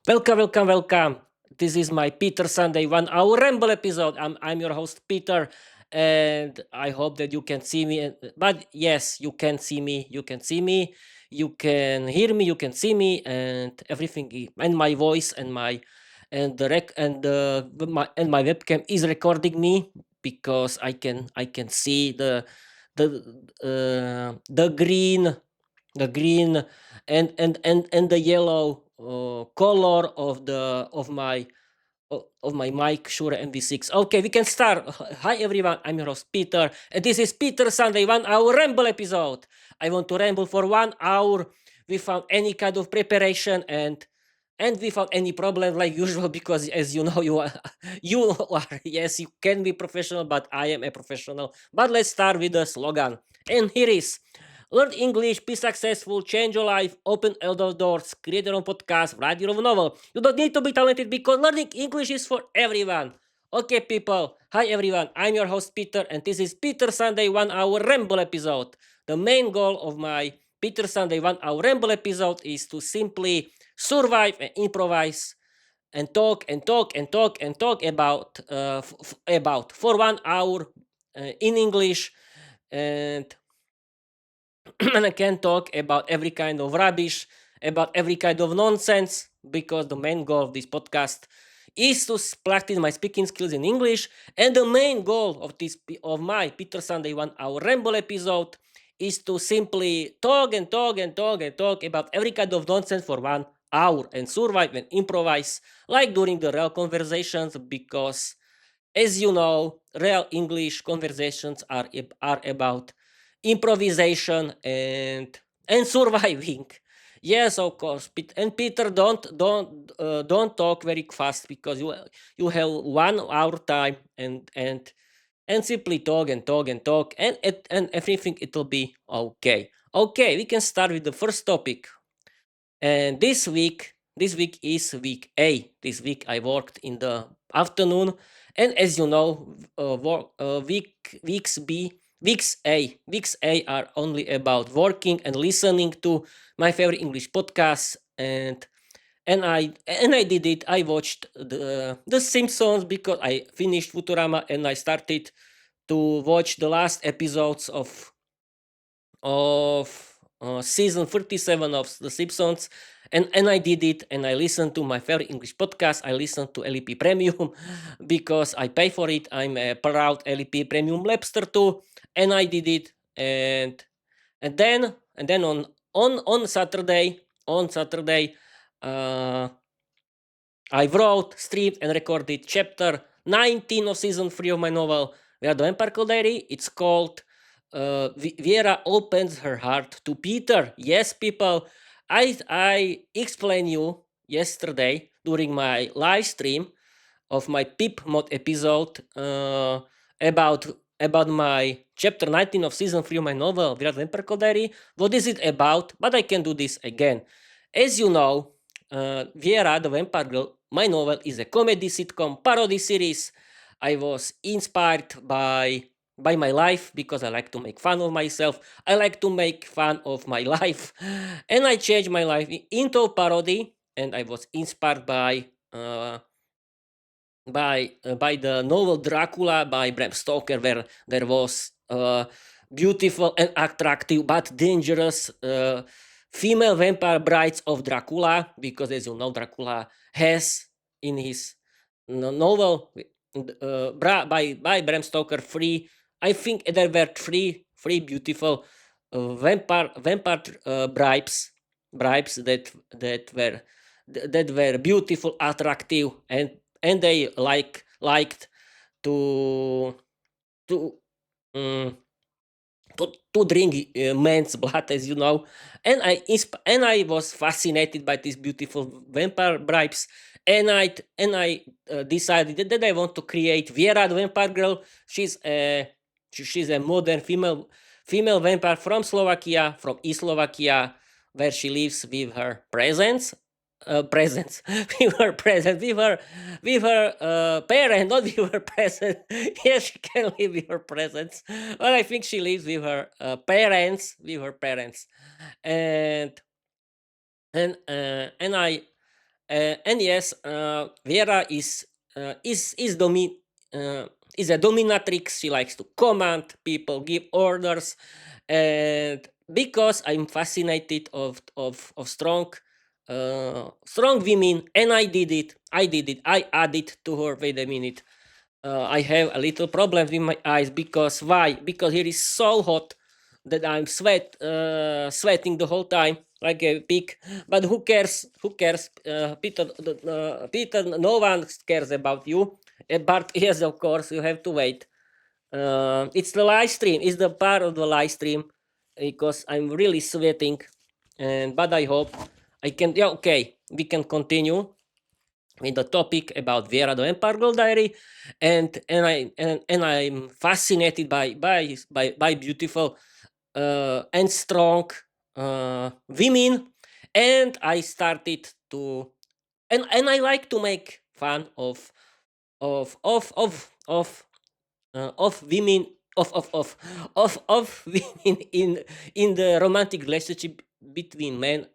Welcome. This is my Peter Sunday 1 Hour Ramble episode. I'm your host Peter, and I hope that you can see me. But yes, you can see me. You can see me. You can hear me. You can see me, and everything. And my voice and my and the rec and my webcam is recording me because I can see the green the green and the yellow color of my mic Shure MV6. Okay, we can start. Hi everyone, I'm your host Peter, and this is Peter Sunday 1 Hour Ramble episode. I want to ramble for 1 hour without any kind of preparation and without any problem like usual, because as you know, you are, yes, you can be professional, but I am a professional. But let's start with the slogan, and here is: learn English, be successful, change your life, open elder doors, create your own podcast, write your own novel. You don't need to be talented because learning English is for everyone. Okay, people. Hi, everyone. I'm your host, Peter, and this is Peter Sunday 1 Hour Ramble episode. The main goal of my Peter Sunday 1 Hour Ramble episode is to simply survive and improvise and talk about for 1 hour in English, and and I can talk about every kind of rubbish, about every kind of nonsense, because the main goal of this podcast is to practice my speaking skills in English, and the main goal of my Peter Sunday 1 Hour Ramble episode is to simply talk about every kind of nonsense for 1 hour and survive and improvise like during the real conversations, because as you know, real English conversations are about improvisation and surviving. Yes, of course. And Peter, don't talk very fast, because you have 1 hour time, and simply talk, and everything, it'll be okay. Okay, we can start with the first topic. And this week is week A. This week I worked in the afternoon, and as you know, weeks A are only about working and listening to my favorite English podcasts, and I did it. I watched the Simpsons because I finished Futurama, and I started to watch the last episodes of season 37 of The Simpsons, and I did it, and I listened to my favorite English podcast. I listened to LEP Premium because I pay for it. I'm a proud LEP Premium Labster too, and I did it, and then on Saturday, uh, I wrote, streamed, and recorded chapter 19 of season 3 of my novel, Vera the Vampire Diary. It's called Vera Opens Her Heart to Peter. Yes, people, I explained you yesterday during my live stream of my Pip mod episode about about my chapter 19 of season 3 of my novel, Vera the Vampire Diary. What is it about? But I can do this again. As you know, Viera, the Vampire Girl, my novel, is a comedy sitcom parody series. I was inspired by my life because I like to make fun of myself. I like to make fun of my life, and I changed my life into a parody. And I was inspired by the novel Dracula by Bram Stoker, where there was beautiful and attractive but dangerous female vampire brides of Dracula, because as you know, Dracula has in his novel by Bram Stoker three. I think there were three beautiful vampire bribes that were beautiful, attractive, and they liked to to um, to drink man's blood, as you know. And I was fascinated by these beautiful vampire bribes, and I decided that I want to create Vera the Vampire Girl. She's a modern female vampire from Slovakia, from East Slovakia, where she lives with her presence with her present with her parent, not with her present. Yes, she can live with her presence, but I think she lives with her parents, and and I And yes, Vera uh, is a dominatrix. She likes to command people, give orders, and because I'm fascinated of strong women, and I added to her. Wait a minute. I have a little problem with my eyes because why? Because here is so hot that I'm sweating the whole time like a pig. But who cares? Who cares? Peter, Peter, no one cares about you. But yes, of course, you have to wait. It's the live stream. It's the part of the live stream because I'm really sweating. And but I hope I can. Yeah, okay, we can continue with the topic about Vera the Empire Girl Diary, and I'm fascinated by beautiful and strong women, and I started to and I like to make fun of of of of of women of women in the romantic relationship between men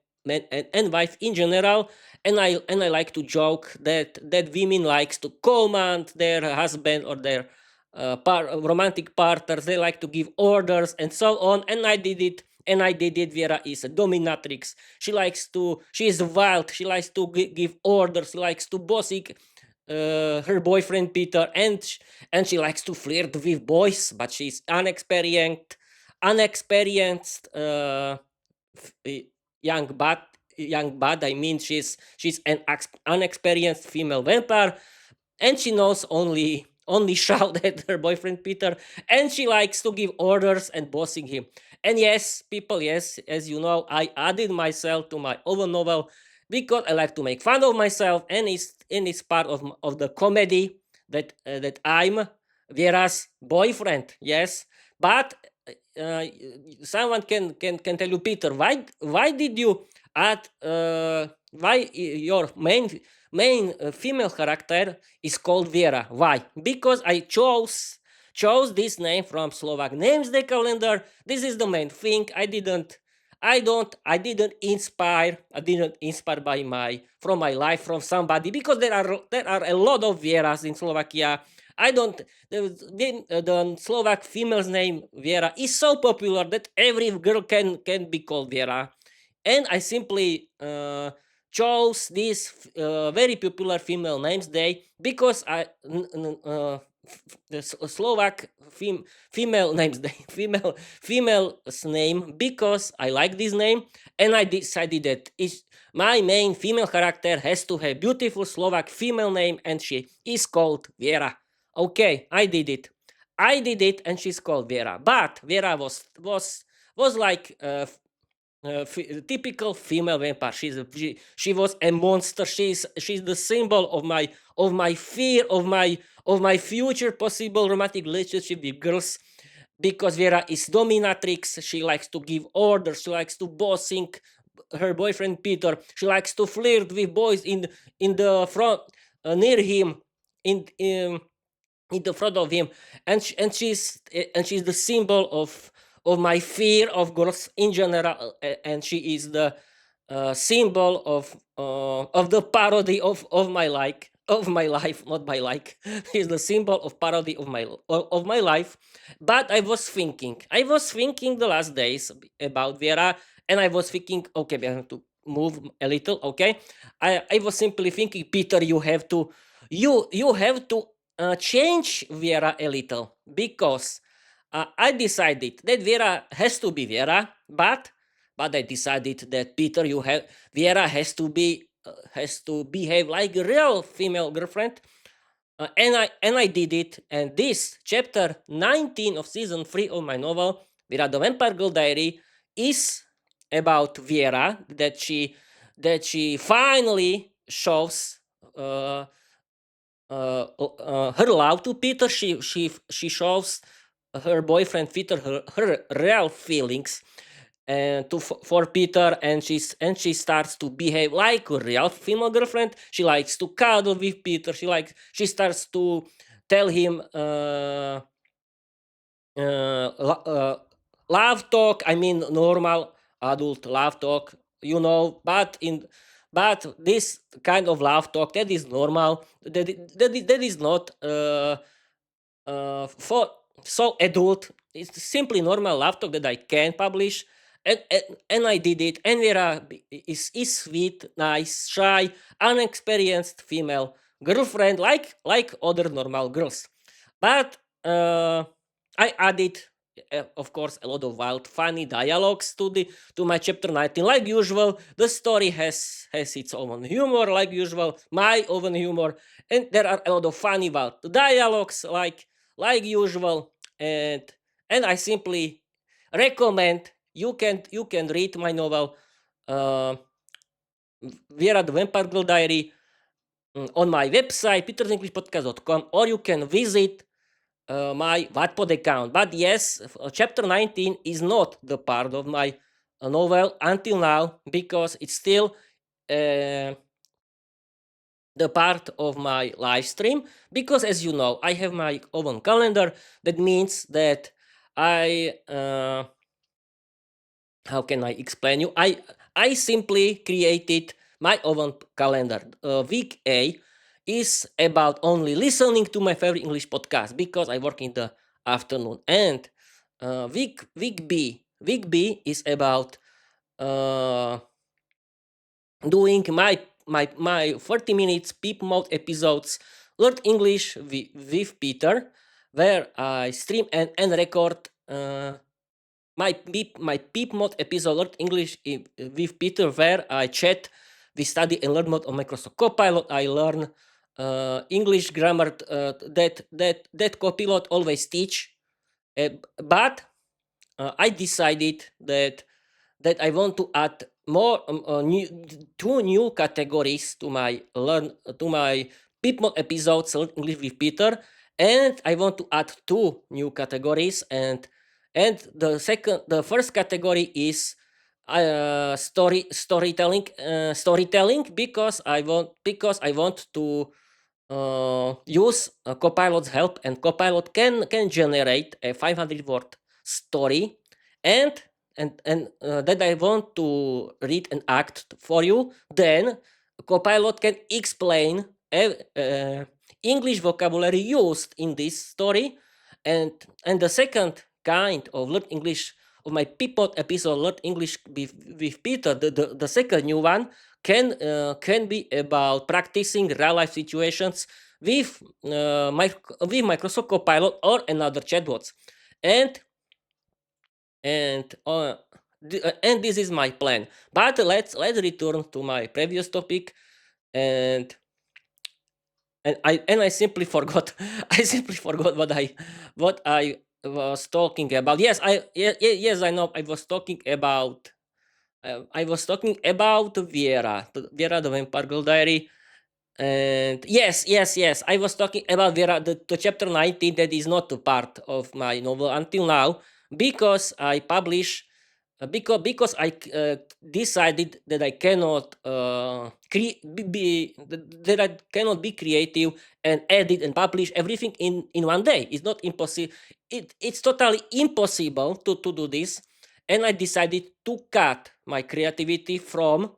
and wife in general, and I like to joke that women likes to command their husband or their romantic partners. They like to give orders and so on, and I did it. Vera is a dominatrix. She is wild. She likes to give orders. She likes to bossy her boyfriend Peter, and she likes to flirt with boys, but she's unexperienced f- eh, young bad. I mean, she's an unexperienced female vampire, and she knows only shout at her boyfriend Peter, and she likes to give orders and bossing him. And yes, people, yes, as you know, I added myself to my own novel because I like to make fun of myself, and it's part of the comedy that I'm Vera's boyfriend. Yes, but uh, someone can tell you, Peter, why did you add why your main female character is called Vera? Why? Because I chose this name from Slovak names day calendar. This is the main thing. I didn't inspire by my from my life from somebody, because there are a lot of Vieras in Slovakia. I don't the Slovak female's name Vera is so popular that every girl can be called Vera, and I simply chose this very popular female names day because the Slovak female names day female's name, because I like this name, and I decided that my main female character has to have beautiful Slovak female name, and she is called Vera. Okay, I did it, and she's called Vera. But Vera was like typical female vampire. She was a monster. She's the symbol of my fear of my future possible romantic relationship with girls, because Vera is dominatrix. She likes to give orders. She likes to bossing her boyfriend Peter. She likes to flirt with boys in the front near him in the front of him, and she's the symbol of my fear of girls in general, and she is the symbol of the parody of my like of my life, not my like. Is the symbol of parody of my life. But I was thinking the last days about Vera, and I was thinking, okay, we have to move a little. Okay, I was simply thinking, Peter, you have to change Vera a little, because I decided that Vera has to be Vera, but I decided that, Peter, Vera has to behave like a real female girlfriend, and I did it. And this chapter 19 of season 3 of my novel, Vera the Vampire Girl Diary, is about Vera, that she finally shows uh, her love to Peter. She shows her boyfriend Peter her real feelings and for Peter, and she starts to behave like a real female girlfriend. She likes to cuddle with Peter. She starts to tell him love talk. I mean, normal adult love talk, but but this kind of laugh talk, that is normal. That is not for so adult. It's simply normal laugh talk that I can publish, and I did it. And Vera is sweet, nice, shy, unexperienced female girlfriend, like other normal girls. But I added, of course, a lot of wild, funny dialogues to my chapter 19. Like usual, the story has its own humor, like usual, my own humor, and there are a lot of funny wild dialogues, like usual, and I simply recommend you can read my novel, uh, Vera the Vampire Girl Diary, on my website petersenglishpodcast.com, or you can visit my Wattpad account. But yes, chapter 19 is not the part of my novel until now, because it's still uh, the part of my live stream. Because as you know, I have my own calendar. That means that I how can I explain you? I simply created my own calendar. Week A is about only listening to my favorite English podcast, because I work in the afternoon. And week B is about uh, doing my 40 minutes peep mode episodes, learn English with Peter, where I stream and record my peep mode episode, learn English with Peter, where I chat, we study and learn mode on Microsoft Copilot. I learn English grammar that Copilot always teach. But I decided that I want to add more two new categories to my Peep episodes, Learn English with Peter, and I want to add two new categories. And the first category is storytelling, because I want to use Copilot's help, and Copilot can generate a 500 word story, and that I want to read and act for you. Then Copilot can explain English vocabulary used in this story, and the second kind of learn English of my people episode, learn English with Peter. The second new one can be about practicing real life situations with with Microsoft Copilot or another chatbots, and and uh, and this is my plan. But let's return to my previous topic, and I simply forgot. I simply forgot what I was talking about. Yes, I know. I was talking about Vera the Vampire Girl Diary. And yes, I was talking about Vera, the chapter 19 that is not a part of my novel until now, because I publish because I decided that I cannot that I cannot be creative and edit and publish everything in one day. It's not impossible. It's totally impossible to do this, and I decided to cut my creativity from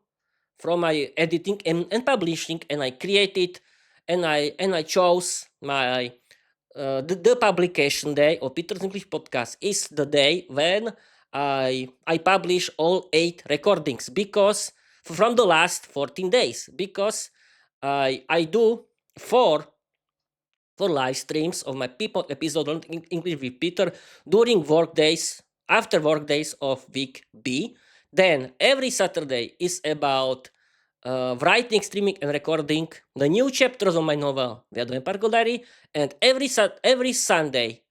my editing and publishing, and I created and I chose the publication day of Peter's English podcast is the day when I publish all 8 recordings, because from the last 14 days, because I do four for live streams of my people episode on English with Peter during work days, after work days of week B. Then every Saturday is about writing, streaming, and recording the new chapters of my novel, The Vampire Diary. And every Sunday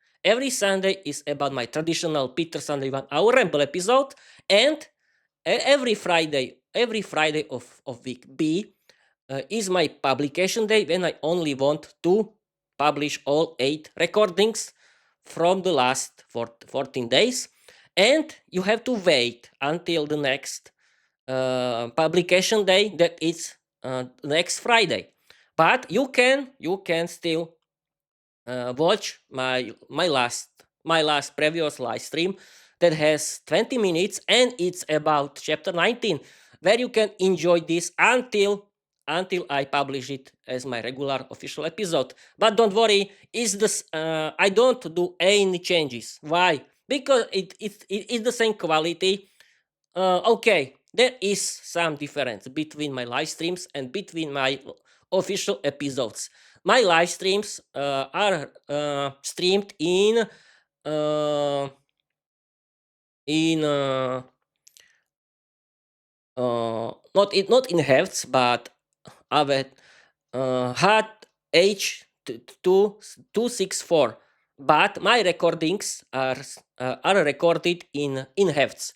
is about my traditional Peter Sunday 1 Hour Ramble episode. And every Friday of week B is my publication day, when I only want to publish all 8 recordings from the last 14 days. And you have to wait until the next publication day, that is next Friday. But you can still watch my last previous live stream that has 20 minutes, and it's about chapter 19. where you can enjoy this until I publish it as my regular official episode. But don't worry, is this I don't do any changes. Why? Because it is the same quality. Okay, there is some difference between my live streams and between my official episodes. My live streams are streamed uh, in not in hertz, but avec hat H 264. But my recordings are recorded in hertz.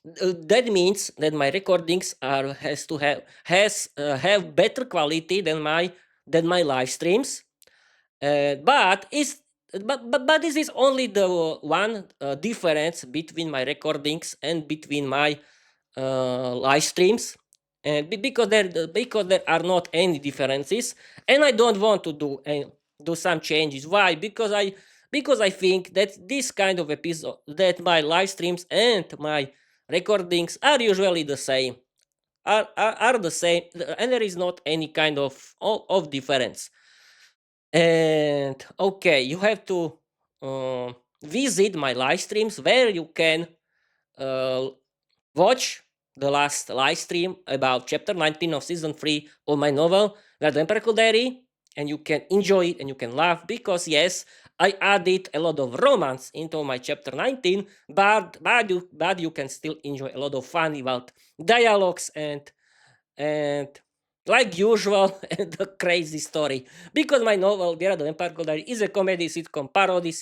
That means that my recordings have better quality than my live streams. But is but this is only the one difference between my recordings and between my live streams, and because there are not any differences, and I don't want to do some changes. Why? Because I think that this kind of episode, that my live streams and my recordings are usually the same, are the same, and there is not any kind of difference. And okay, you have to visit my live streams, where you can uh, watch the last live stream about chapter 19 of season 3 of my novel, The Empirical Diary, and you can enjoy it and you can laugh, because yes, I added a lot of romance into my chapter 19, but you can still enjoy a lot of fun about dialogues and like usual, and the crazy story, because my novel The Empirical Diary is a comedy sitcom parody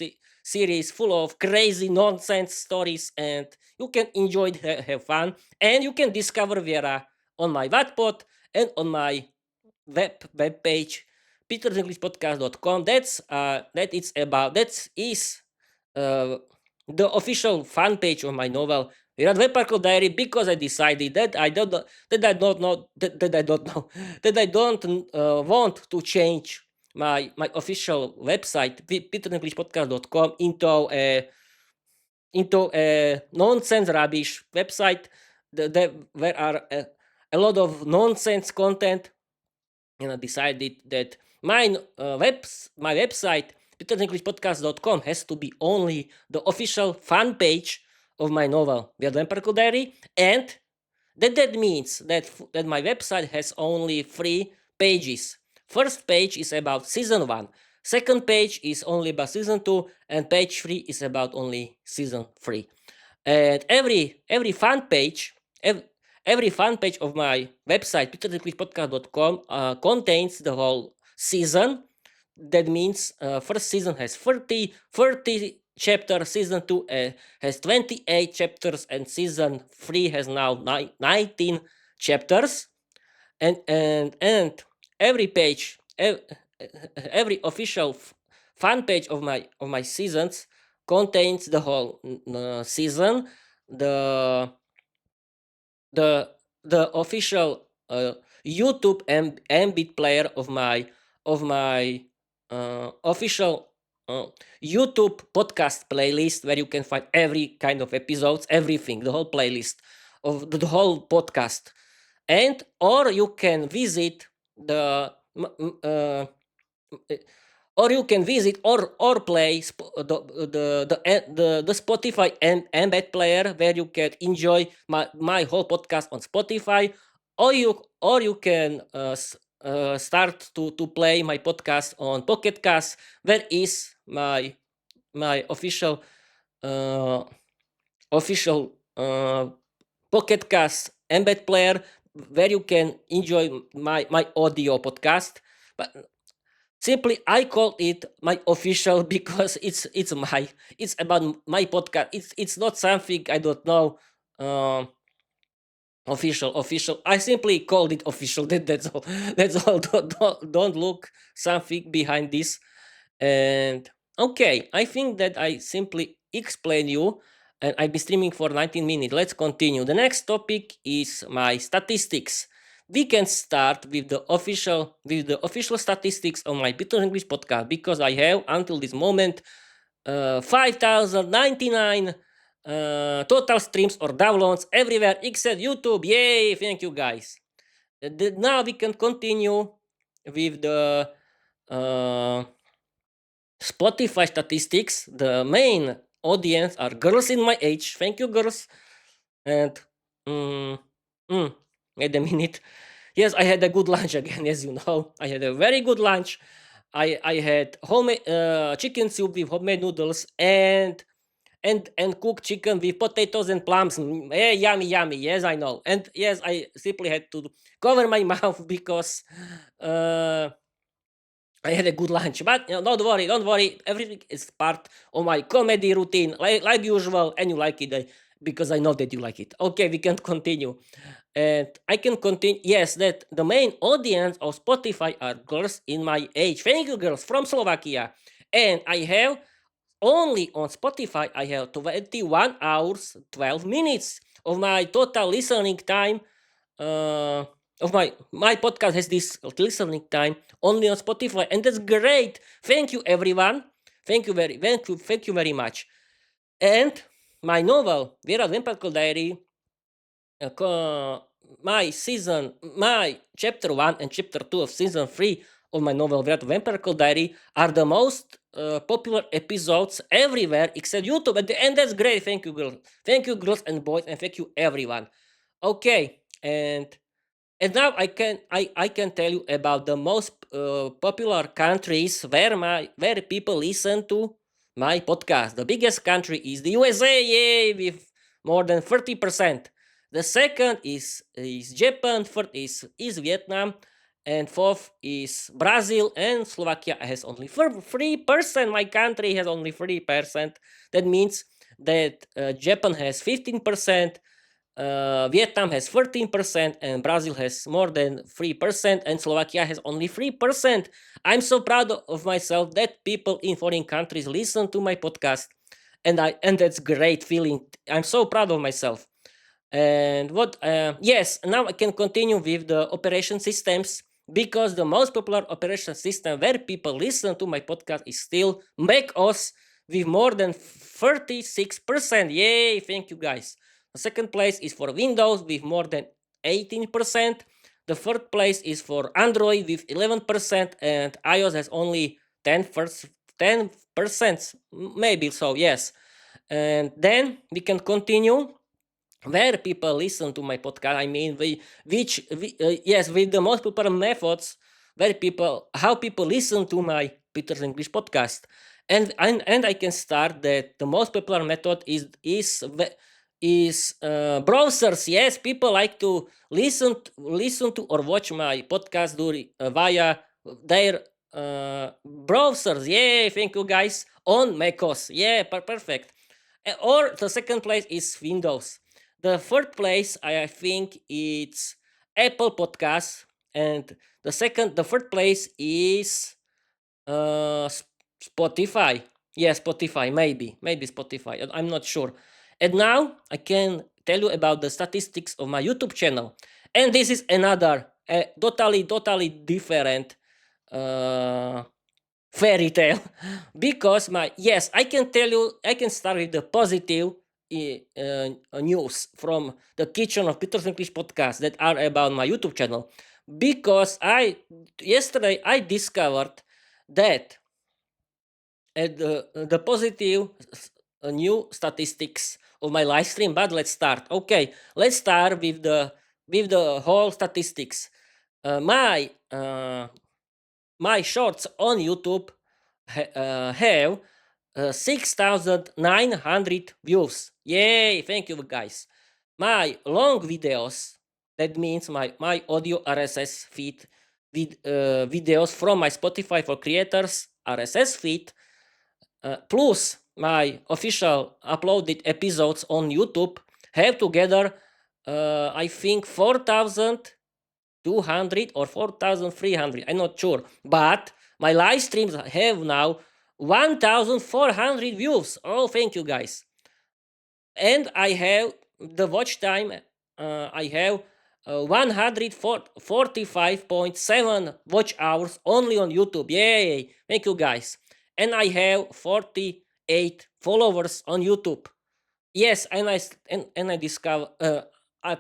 series full of crazy nonsense stories, and you can enjoy it, have fun, and you can discover Vera on my Wattpad and on my web page, petersenglishpodcast.com. That is uh, the official fan page of my novel, Vampire Diary, because I decided that I don't know that I don't know that I don't want to change my official website, peterenglishpodcast.com, into a nonsense rubbish website where are a lot of nonsense content. And I decided that my website, peterenglishpodcast.com, has to be only the official fan page of my novel, The Empirical Diary, and that means that my website has only 3 pages. First page is about season 1. Second page is only about season 2, and page 3 is about only season 3. And every fan page of my website, peterthecliffpodcast.com, contains the whole season. That means first season has 30 chapters, season 2 has 28 chapters, and season 3 has now 19 chapters. And every page, every official fan page of my seasons contains the whole season, the the the official YouTube embed player of my official uh, YouTube podcast playlist, where you can find every kind of episodes, everything, the whole playlist of the whole podcast, and or you can visit the or you can visit or play the Spotify embed player, where you can enjoy my whole podcast on Spotify, or you can start to play my podcast on Pocket Cast, where is my uh, official Pocket Cast embed player, where you can enjoy my audio podcast. But simply, I call it my official because it's about my podcast. It's not something I don't know. Um, official. I simply called it official. That's all. That's all. Don't look something behind this. And okay, I think that I simply explain you, and I've been streaming for 19 minutes. Let's continue. The next topic is my statistics. We can start with the official statistics on my Python English podcast, because I have until this moment 5,099 total streams or downloads everywhere except YouTube. Yay! Thank you guys. Now we can continue with the uh, Spotify statistics. The main audience are girls in my age. Thank you, girls. And mm, wait a minute. Yes, I had a good lunch again, as you know. I had a very good lunch. I had homemade chicken soup with homemade noodles and cooked chicken with potatoes and plums. Yummy, yummy. Yes, I know. And yes, I simply had to cover my mouth because uh, I had a good lunch. But don't worry, don't worry. Everything is part of my comedy routine, like usual, and you like it because I know that you like it. Okay, we can continue. And I can continue. Yes, that the main audience of Spotify are girls in my age. Thank you, girls from Slovakia. And I have only on Spotify, I have 21 hours, 12 minutes of my total listening time. Of my podcast has this listening time only on Spotify, and that's great. Thank you, everyone. Thank you very much. And my novel, Vera Vampire Diary, my chapter 1 and chapter 2 of season 3 of my novel Vampire Diary are the most popular episodes everywhere except YouTube. And that's great. Thank you, girls. Thank you, girls and boys, and thank you, everyone. Okay, and now I can tell you about the most popular countries where people listen to my podcast. The biggest country is the USA, yay, with more than 30%. The second is Japan, third is Vietnam, and fourth is Brazil, and Slovakia has only 3%. My country has only 3%. That means that Japan has 15%, Vietnam has 13%, and Brazil has more than 3%, and Slovakia has only 3%. I'm so proud of myself that people in foreign countries listen to my podcast, and that's great feeling. I'm so proud of myself. And yes, now I can continue with the operation systems, because the most popular operation system where people listen to my podcast is still macOS with more than 36%. Yay, thank you guys. The second place is for Windows with more than 18%. The third place is for Android with 11%, and iOS has only 10%, maybe so, yes. And then we can continue where people listen to my podcast. I mean, yes, with the most popular methods how people listen to my Peter's English podcast. And I can start that the most popular method is browsers. Yes, people like to listen to or watch my podcast via their browsers. Yay, thank you guys, on macOS. Yeah, perfect. Or the second place is Windows. The third place, I think it's Apple Podcasts, and the third place is uh, Spotify. Yeah, Spotify, maybe Spotify. I'm not sure. And now I can tell you about the statistics of my YouTube channel, and this is another totally different uh, fairy tale because I can start with the positive news from the kitchen of Peter's English podcast that are about my YouTube channel, because I yesterday I discovered that the positive new statistics of my live stream. But let's start. Okay, let's start with the whole statistics. My shorts on YouTube have 6,900 views. Yay, thank you guys. My long videos, that means my audio RSS feed with videos from my Spotify for Creators RSS feed, plus my official uploaded episodes on YouTube, have together, I think, 4,200 or 4,300. I'm not sure. But my live streams have now 1,400 views. Oh, thank you guys. And I have the watch time, I have 145.7 watch hours only on YouTube. Yay! Thank you guys. And I have 48 followers on YouTube. Yes, and I discover.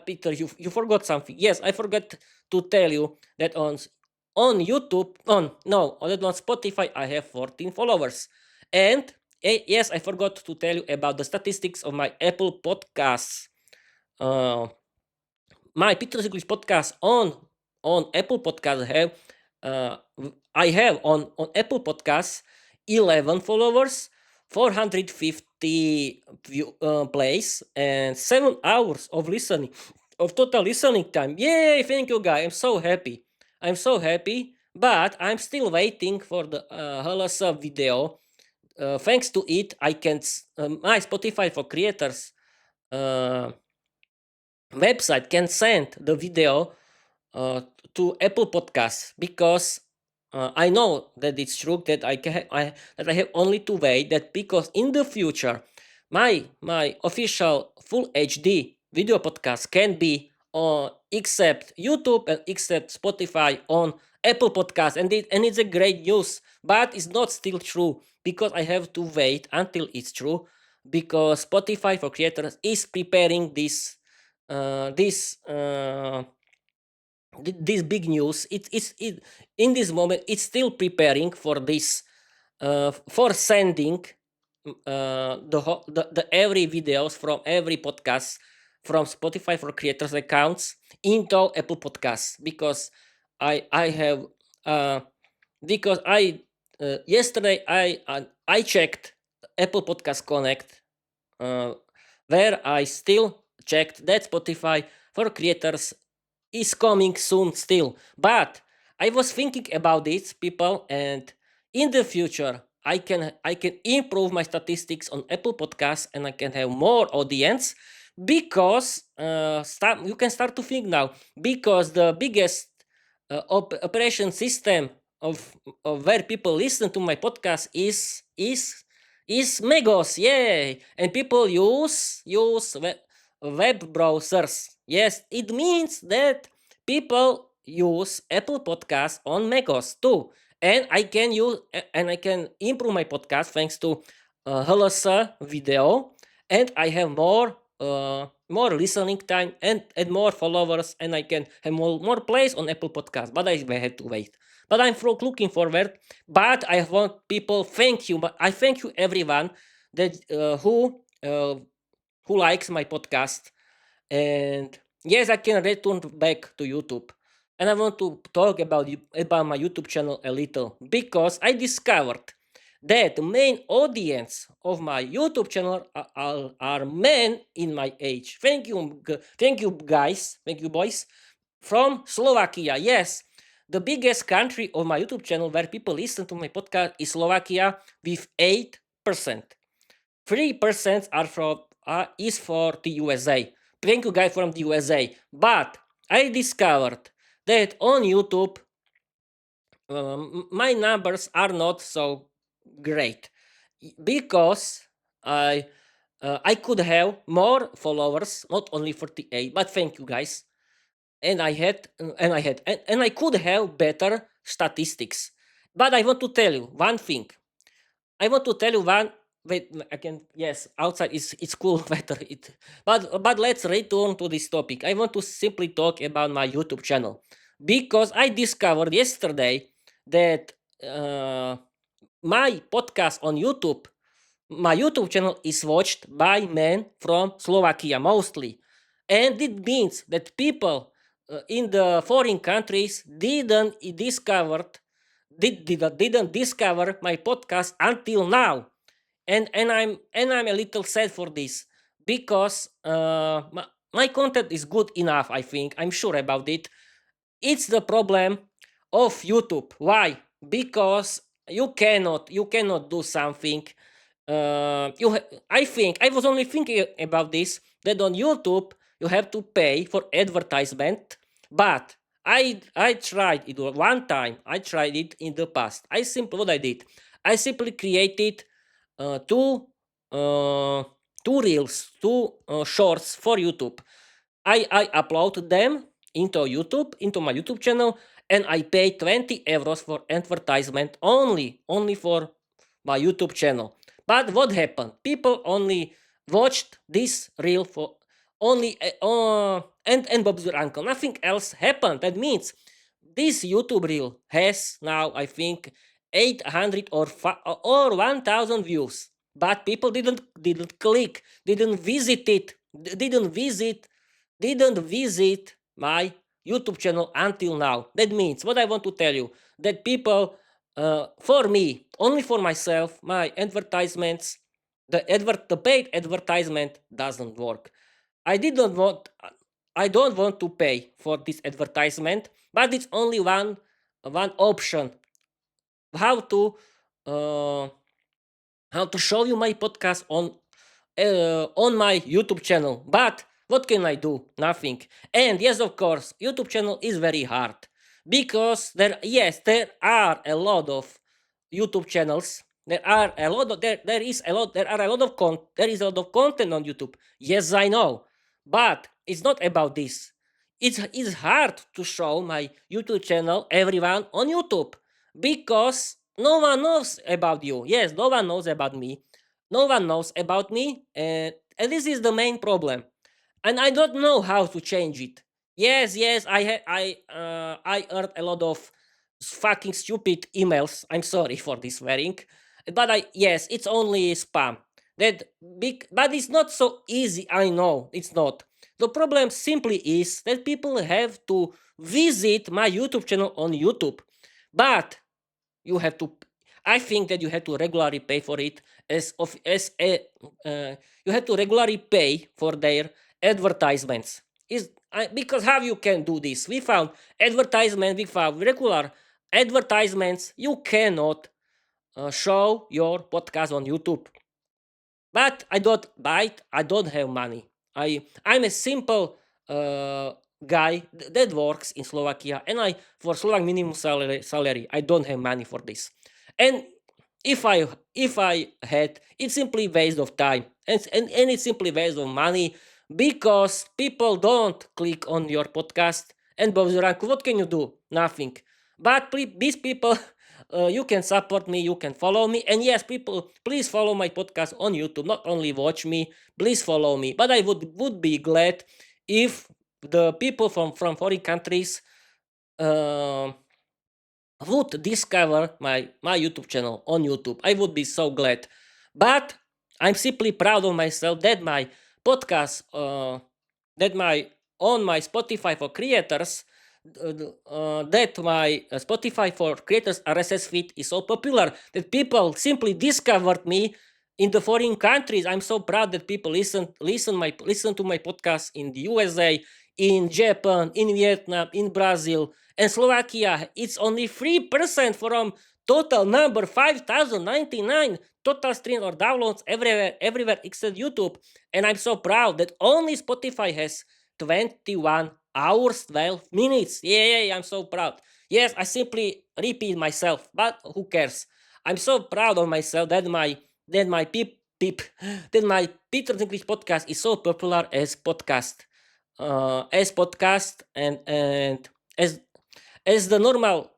Peter, you forgot something. Yes, I forgot to tell you that on YouTube, on no, on Spotify, I have 14 followers, and yes, I forgot to tell you about the statistics of my Apple Podcasts. Uh, my Peter's English podcast on Apple Podcasts have uh, I have on Apple Podcasts 11 followers, 450 plays, and 7 hours of listening of total listening time. Yay! Thank you, guys. I'm so happy. I'm so happy. But I'm still waiting for the Halasa video. Thanks to it, I can my Spotify for creators uh, website can send the video uh, to Apple Podcasts because I know that it's true that that I have only to wait that because in the future my official full HD video podcast can be on except YouTube and except Spotify on Apple Podcasts and it's a great news, but it's not still true because I have to wait until it's true because Spotify for creators is preparing this big news. It in this moment it's still preparing for this for sending the every videos from every podcast from Spotify for creators accounts into Apple Podcasts because I have uh, because I yesterday I checked Apple Podcast Connect uh, where I still checked that Spotify for creators is coming soon still. But I was thinking about this, people, and in the future I can improve my statistics on Apple Podcasts and I can have more audience because you can start to think now because the biggest operation system of where people listen to my podcast is Megos, yay! And people use web browsers. Yes, it means that people use Apple Podcasts on Megos too, and I can improve my podcast thanks to Halasa video, and I have more listening time and more followers, and I can have more plays on Apple Podcasts. But I had to wait. But I'm looking forward. But I want people thank you. But I thank you everyone that who likes my podcast. And yes, I can return back to YouTube. And I want to talk about my YouTube channel a little because I discovered that the main audience of my YouTube channel are men in my age. Thank you guys, thank you boys from Slovakia. Yes, the biggest country of my YouTube channel where people listen to my podcast is Slovakia with 8%. 3% are from is for the USA. Thank you guys from the USA. But I discovered that on YouTube my numbers are not so great because I could have more followers, not only 48, but thank you guys. And I could have better statistics. But I want to tell you one thing. I want to tell you one. Wait, again, yes, outside is it's cool weather. But let's return to this topic. I want to simply talk about my YouTube channel because I discovered yesterday that uh, my podcast on YouTube, my YouTube channel is watched by men from Slovakia mostly, and it means that people in the foreign countries didn't discover my podcast until now, and I'm a little sad for this because my content is good enough. I think I'm sure about it. It's the problem of YouTube. Why? Because you cannot do something. I think I was only thinking about this that on YouTube you have to pay for advertisement, but I tried it one time. I tried it in the past. What I did. I simply created uh, two uh, two reels, two shorts for YouTube. I upload them into my YouTube channel, and I pay 20 euros for advertisement only for my YouTube channel. But what happened? People only watched this reel for only and Bob's your uncle. Nothing else happened. That means this YouTube reel has now, I think, 800 or 1,000 views, but people didn't click, didn't visit it, didn't visit my YouTube channel until now. That means what I want to tell you, that people, for me, only for myself, my advertisements, the paid advertisement doesn't work. I didn't want I don't want to pay for this advertisement, but it's only one option how to uh, how to show you my podcast on my YouTube channel. But what can I do? Nothing. And yes, of course, YouTube channel is very hard because there are a lot of YouTube channels. There is a lot of content on YouTube. Yes, I know, but it's not about this. It's hard to show my YouTube channel everyone on YouTube because no one knows about you. Yes, no one knows about me. No one knows about me, and this is the main problem. And I don't know how to change it. Yes, I earned a lot of fucking stupid emails. I'm sorry for this swearing, but it's only spam. That big, but it's not so easy. I know it's not. The problem simply is that people have to visit my YouTube channel on YouTube, but you have to. I think that you have to regularly pay for it as a you have to regularly pay for their advertisements. Because how you can do this? We found advertisement. We found regular advertisements. You cannot show your podcast on YouTube. But I don't have money. I'm a simple guy that works in Slovakia, and I for Slovak minimum salary I don't have money for this. And if I had, it's simply waste of time, and it's simply waste of money because people don't click on your podcast. And Bob Zuranku, what can you do? Nothing. But these people, you can support me, you can follow me, and yes, people, please follow my podcast on YouTube. Not only watch me, please follow me. But I would be glad if the people from foreign countries uh, would discover my YouTube channel on YouTube. I would be so glad. But I'm simply proud of myself that my podcast, that my on my Spotify for creators, that my Spotify for creators RSS feed is so popular that people simply discovered me in the foreign countries. I'm so proud that people listen to my podcast in the USA, in Japan, in Vietnam, in Brazil, and Slovakia. It's only 3% from total number 5,099 total streams or downloads everywhere except YouTube. And I'm so proud that only Spotify has 21 hours 12 minutes. Yeah, I'm so proud. Yes, I simply repeat myself, but who cares? I'm so proud of myself that my peep that my Peter's English podcast is so popular as podcast, and as the normal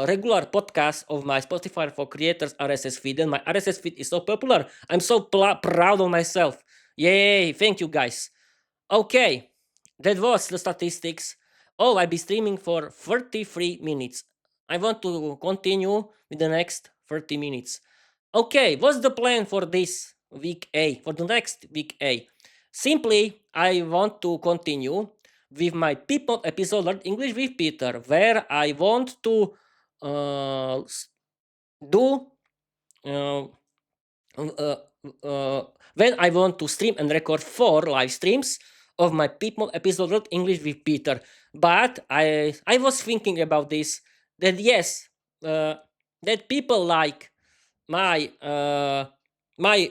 regular podcast of my Spotify for creators RSS feed. And my RSS feed is so popular. I'm so proud of myself. Yay, thank you guys. Okay, that was the statistics. Oh, I'll be streaming for 33 minutes. I want to continue with the next 30 minutes. Okay, what's the plan for this week A, for the next week A? Simply, I want to continue with my people episode Learn English with Peter, where I want to do uh, uh, when I want to stream and record 4 live streams of my people episode Learn English with Peter. But I was thinking about this, that yes, that people like my my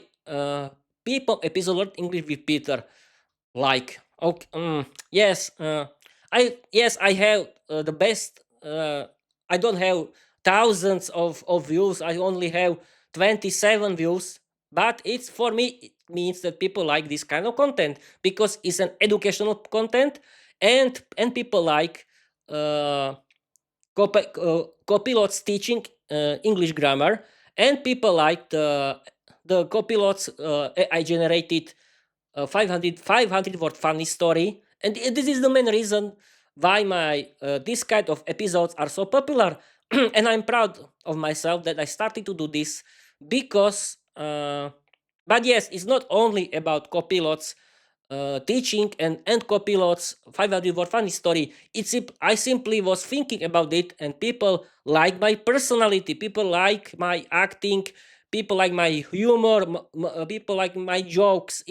people episode Learn English with Peter, like, okay, I have the best. I don't have thousands of views. I only have 27 views, but it's for me, it means that people like this kind of content because it's an educational content, and people like uh, copilots teaching English grammar, and people like the copilots AI generated 500 word funny story, and this is the main reason why my this kind of episodes are so popular. And I'm proud of myself that I started to do this because but yes, it's not only about copilots teaching and copilots 500 word funny story. I simply was thinking about it, and people like my personality, people like my acting, people like my humor, people like my jokes.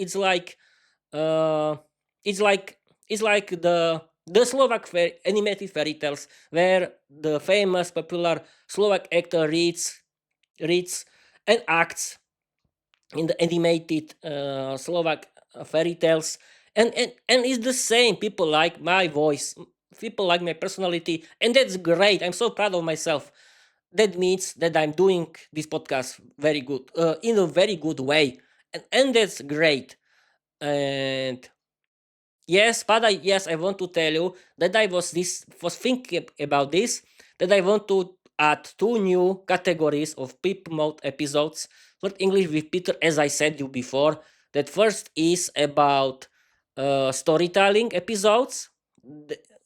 Uh, it's like it's like the Slovak animated fairy tales where the famous popular Slovak actor reads and acts in the animated Slovak fairy tales, and it's the same. People like my voice, people like my personality, and that's great. I'm so proud of myself. That means that I'm doing this podcast very good, in a very good way, and that's great. And I want to tell you that I was thinking about this, that I want to add two new categories of peep mode episodes for English with Peter, as I said you before. That first is about storytelling episodes.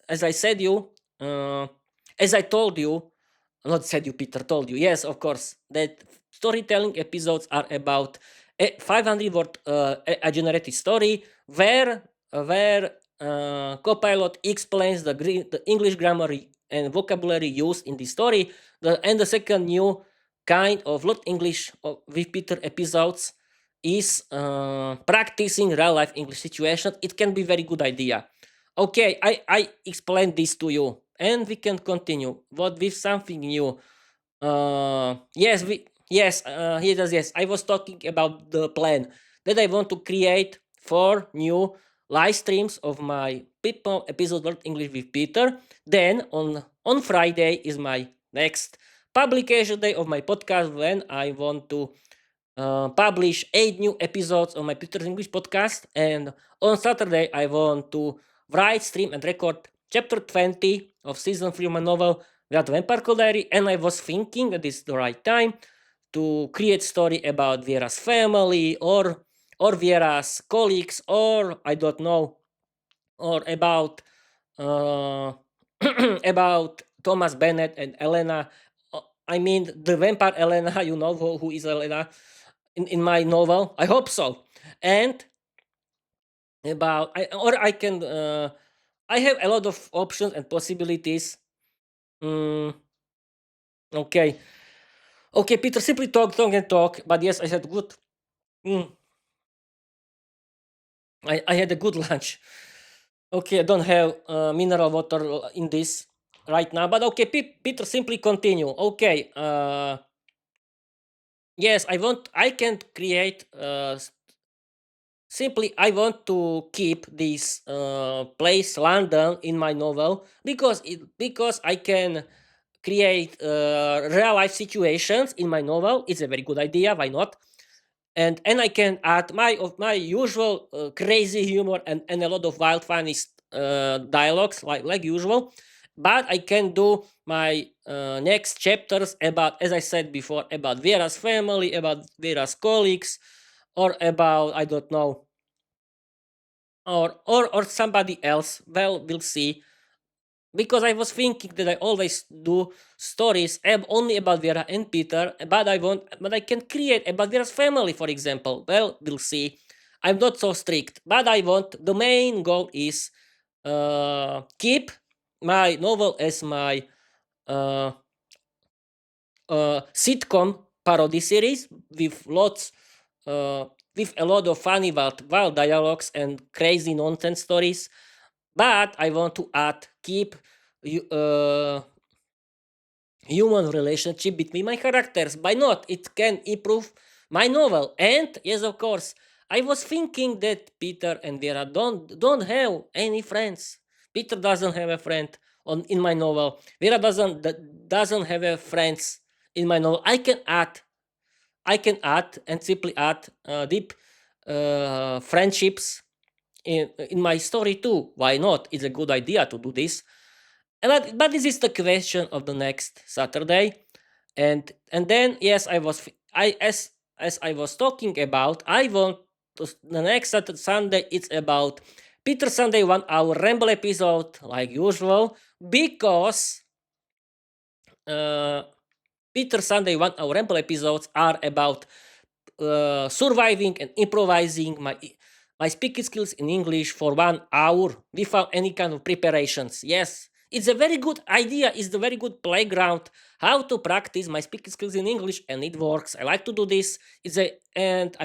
As I said you, uh, as I told you, not said you, Peter told you. Yes, of course, that storytelling episodes are about a 500 word a generated story where Copilot explains the English grammar and vocabulary used in the story. And the second new kind of Lot English with Peter episodes is practicing real life English situations. It can be very good idea. Okay, I explained this to you, and we can continue. What with something new? Yes. I was talking about the plan that I want to create four new live streams of my people episode World English with Peter. Then on Friday is my next publication day of my podcast when I want to publish 8 new episodes on my Peter English podcast. And on Saturday, I want to write, stream, and record chapter 20 of season 3 of my novel, The Vampire Diary. And I was thinking that this is the right time to create story about Vera's family or Vera's colleagues, or I don't know, or about uh, about Thomas Bennett and Elena. I mean, the vampire Elena, you know who is Elena in my novel. I hope so. And I can, I have a lot of options and possibilities. Mm, okay. Okay, Peter, simply talk and talk. But yes, I had good. Mm, I had a good lunch. Okay, I don't have mineral water in this right now, but okay, Peter, simply continue. Okay, yes, I can create simply I want to keep this place London in my novel because I can create real life situations in my novel. It's a very good idea. Why not? And I can add my usual crazy humor and a lot of wild funny dialogues like usual, but I can do my next chapters about, as I said before, about Vera's family, about Vera's colleagues, or about, I don't know, or somebody else. Well, we'll see, because I was thinking that I always do stories only about Vera and Peter, but I can create about Vera's family, for example. Well, we'll see. I'm not so strict, but the main goal is keep my novel as my uh, sitcom parody series with uh, with a lot of funny wild dialogues and crazy nonsense stories. But I want to keep human relationship between my characters. Why not? It can improve my novel. And yes, of course, I was thinking that Peter and Vera don't have any friends. Peter doesn't have a friend in my novel. Vera doesn't have a friends in my novel. I can add and simply add deep friendships in my story too. Why not? It's a good idea to do this. But this is the question of the next Saturday, and then yes, I was I as I was talking about, I want the next Sunday it's about Peter Sunday 1 hour ramble episode like usual, because uh, Peter Sunday 1 hour ramble episodes are about surviving and improvising my speaking skills in English for 1 hour without any kind of preparations. Yes, it's a very good idea. It's a very good playground how to practice my speaking skills in English, and it works. I like to do this. And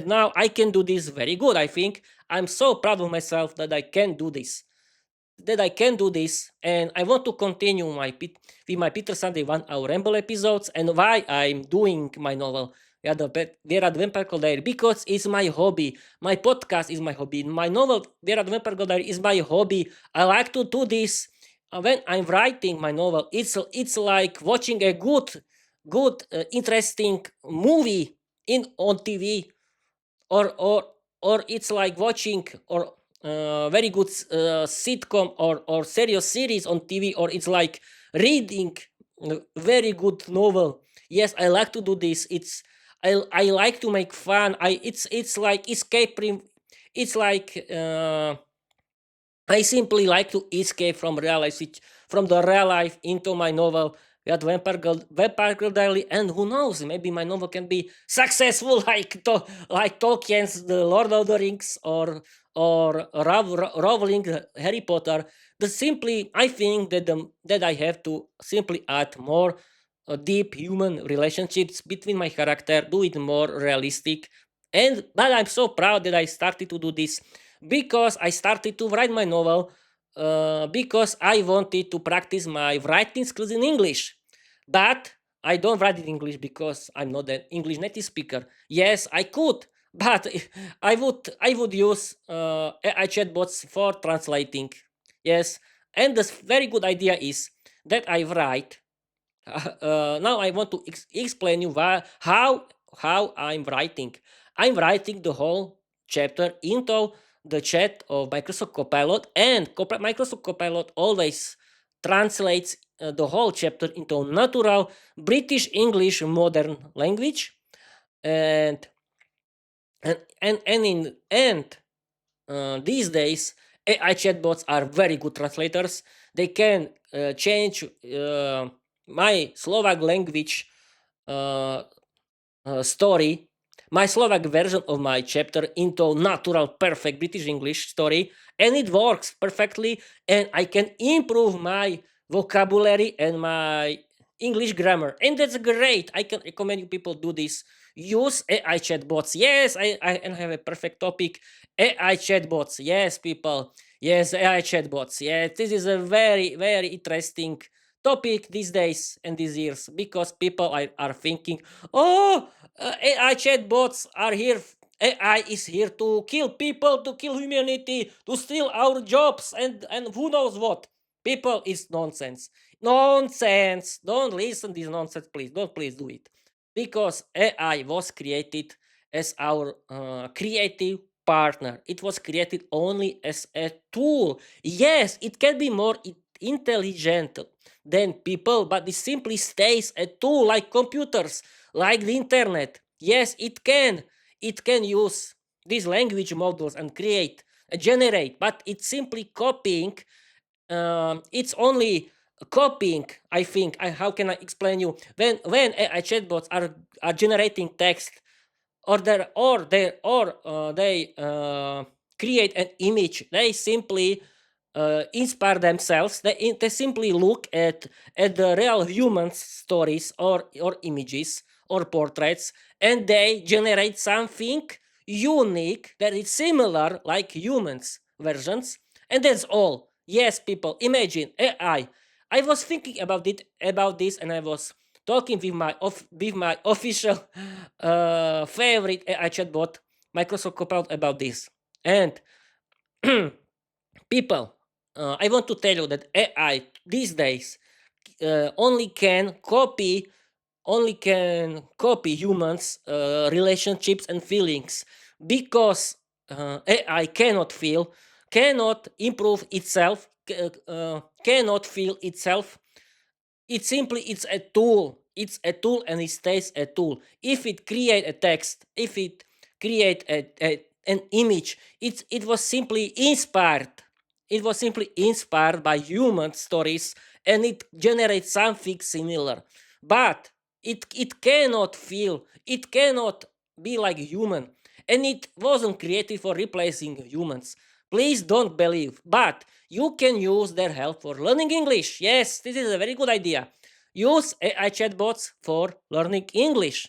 now I can do this very good. I think I'm so proud of myself that I can do this. And I want to continue with my Peter Sunday 1 hour ramble episodes, and why I'm doing my novel Vera the Vampire Diary, because it's my hobby. My podcast is my hobby. My novel Vera the Vampire Diary is my hobby. I like to do this when I'm writing my novel. It's like watching a interesting movie in on TV, or it's like watching or very good sitcom or serious series on TV, or it's like reading a very good novel. Yes, I like to do this. I like to make fun. It's like escaping. It's like I simply like to escape from from the real life into my novel. We had Vampire Girl Diary, and who knows, maybe my novel can be successful like Tolkien's The Lord of the Rings, or Rowling Harry Potter. But simply, I think that I have to simply add more deep human relationships between my character, do it more realistic. But I'm so proud that I started to do this, because I started to write my novel because I wanted to practice my writing skills in English. But I don't write in English because I'm not an English native speaker. Yes, I could, but I would use AI chatbots for translating. Yes, and the very good idea is that I write. Now I want to explain you how I'm writing. I'm writing the whole chapter into the chat of Microsoft Copilot, and Microsoft Copilot always translates the whole chapter into natural British English modern language, and these days AI chatbots are very good translators. They can change my Slovak language uh, story, my Slovak version of my chapter, into natural, perfect British English story, and it works perfectly. And I can improve my vocabulary and my English grammar, and that's great. I can recommend you people do this. Use AI chatbots. Yes, I have a perfect topic. AI chatbots. Yes, people. Yes, AI chatbots. Yes, this is a very, very interesting topic these days and these years, because people are thinking, oh, AI chatbots are here. AI is here to kill people, to kill humanity, to steal our jobs, and who knows what. People is nonsense. Nonsense. Don't listen to this nonsense, please. Don't please do it. Because AI was created as our creative partner. It was created only as a tool. Yes, it can be more intelligent than people, but it simply stays a tool like computers, like the internet. Yes, it can. It can use these language models and generate, but it's simply copying. It's only copying. I think. How can I explain you? When AI chatbots are generating text, or they create an image, they simply inspire themselves. They simply look at the real human stories, or images, or portraits, and they generate something unique that is similar like humans versions, and that's all. Yes, people, imagine AI. I was thinking about this, and I was talking with my official favorite AI chatbot, Microsoft Copilot, about this. And people, I want to tell you that AI these days only can copy humans relationships and feelings, because AI cannot feel, cannot improve itself, cannot feel itself. It's a tool. It's a tool, and it stays a tool. If it create a text, if it create an image. It was simply inspired. It was simply inspired by human stories, and it generates something similar. But it cannot feel, it cannot be like human, and it wasn't created for replacing humans. Please don't believe. But you can use their help for learning English. Yes, this is a very good idea. Use AI chatbots for learning English.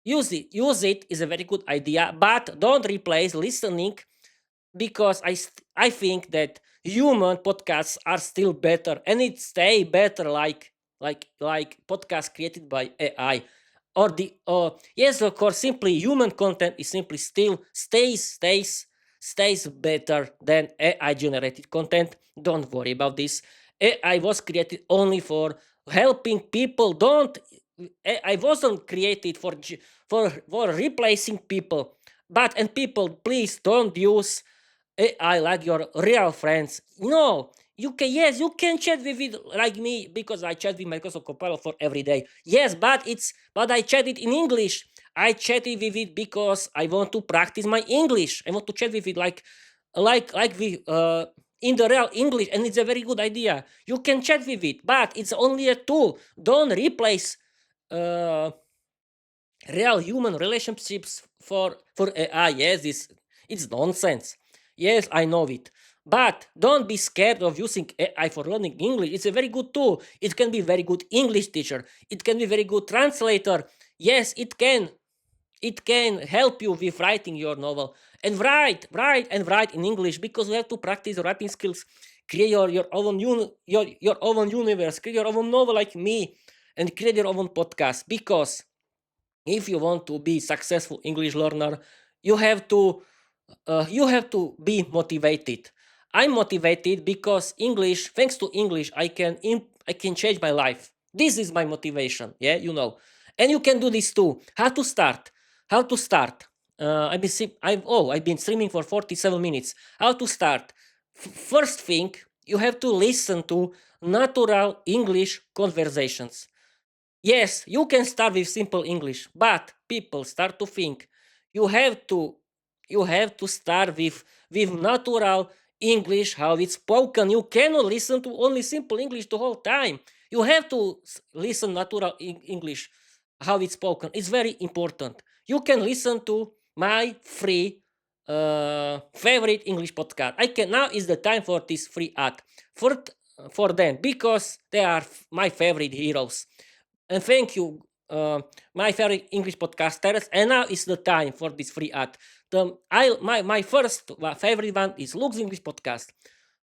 Use it is a very good idea, but don't replace listening, because I think that human podcasts are still better, and it stay better like podcasts created by AI. Or the yes, of course, simply human content is simply still stays better than AI generated content. Don't worry about this. AI was created only for helping people. Don't AI wasn't created for replacing people. But and people, please don't use AI like your real friends. No, you can, yes, you can chat with it like me, because I chat with Microsoft Copilot for every day. Yes, but I chat it in English. I chat it with it because I want to practice my English. I want to chat with it like we in the real English, and it's a very good idea. You can chat with it, but it's only a tool. Don't replace uh, real human relationships for AI. Yes, it's nonsense. Yes, I know it. But don't be scared of using AI for learning English. It's a very good tool. It can be very good English teacher. It can be very good translator. Yes, it can. It can help you with writing your novel, and write in English, because you have to practice writing skills. Create your own your own universe. Create your own novel like me, and create your own podcast, because if you want to be successful English learner, you have to be motivated. I'm motivated because English, thanks to English, I can change my life. This is my motivation. Yeah, and you can do this too. How to start? How to start? I've been streaming for 47 minutes. How to start? First thing, you have to listen to natural English conversations. Yes, you can start with simple English, but people start to think you have to start with natural English, how it's spoken. You cannot listen to only simple English the whole time. You have to listen natural English, how it's spoken. It's very important. You can listen to my free favorite English podcast. I can Now is the time for this free ad for them, because they are my favorite heroes. And thank you, my favorite English podcasters. And now is the time for this free ad. My first favorite one is Luke's English Podcast.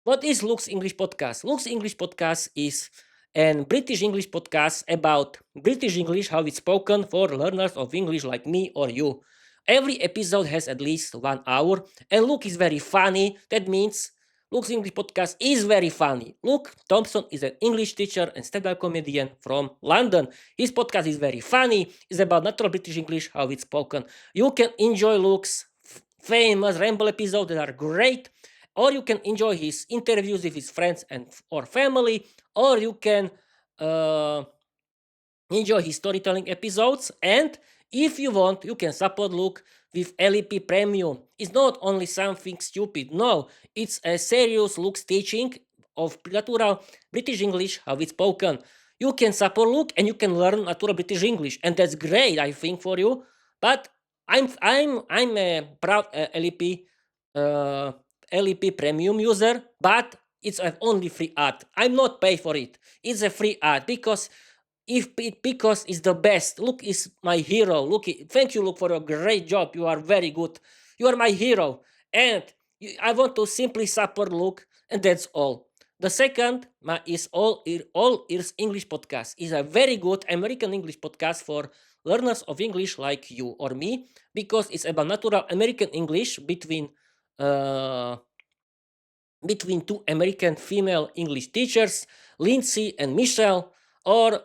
What is Luke's English Podcast? Luke's English Podcast is an British English podcast about British English, how it's spoken for learners of English like me or you. Every episode has at least 1 hour, and Luke is very funny. That means Luke's English Podcast is very funny. Luke Thompson is an English teacher and stand-up comedian from London. His podcast is very funny. It's about natural British English, how it's spoken. You can enjoy Luke's famous ramble episodes that are great, or you can enjoy his interviews with his friends and or family, or you can uh, enjoy his storytelling episodes. And if you want, you can support Luke with LEP Premium. It's not only something stupid. No, it's a serious Luke's teaching of natural British English, how it's spoken. You can support Luke and you can learn natural British English, and that's great, I think, for you. But I'm a proud uh, LEP Premium user, but it's only free ad. I'm not pay for it. It's a free ad because it's the best. Luke is my hero. Luke, thank you, Luke, for your great job. You are very good. You are my hero, and I want to simply support Luke, and that's all. The second is All Ears English podcast. Is a very good American English podcast for learners of English like you or me, because it's about natural American English uh, between two American female English teachers, Lindsay and Michelle, or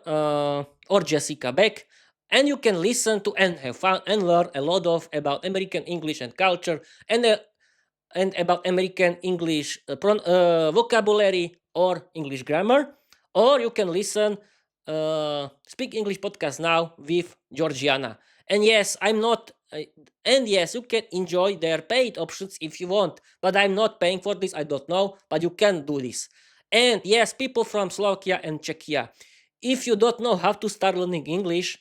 Jessica Beck. And you can listen to and have fun and learn a lot of about American English and culture, and about American English vocabulary or English grammar. Or you can listen Speak English podcast now with Georgiana. And yes, I'm not uh, and yes, you can enjoy their paid options if you want, but I'm not paying for this. I don't know, but you can do this. And yes, people from Slovakia and Czechia, if you don't know how to start learning English,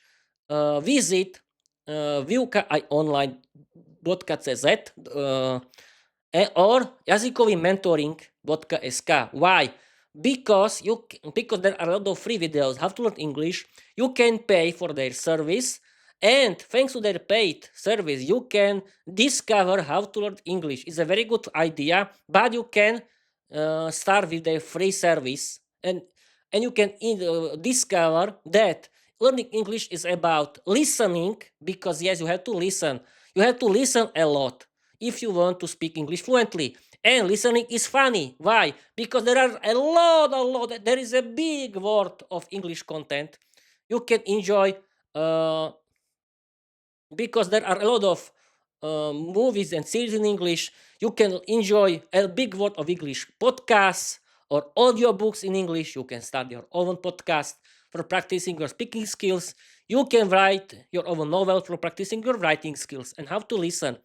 visit výukaajonline.cz or jazykovýmentoring.sk. Why? Because there are a lot of free videos how to learn English. You can pay for their service, and thanks to their paid service, you can discover how to learn English. It's a very good idea, but you can start with their free service, and you can discover that learning English is about listening, because yes, you have to listen. You have to listen a lot if you want to speak English fluently. And listening is funny. Why? Because there are there is a big world of English content you can enjoy, uh, because there are a lot of movies and series in English. You can enjoy a big world of English podcasts or audiobooks in English. You can start your own podcast for practicing your speaking skills. You can write your own novel for practicing your writing skills and how to listen.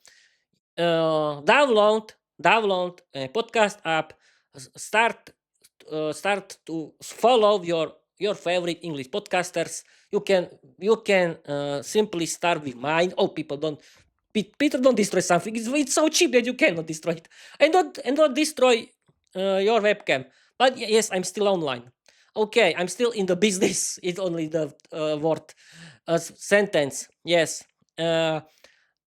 Download a podcast app. Start to follow your favorite English podcasters. You can simply start with mine. Oh, people don't. Peter, don't destroy something. It's so cheap that you cannot destroy it. And don't destroy your webcam. But yes, I'm still online. Okay, I'm still in the business. It's only the word sentence. Yes.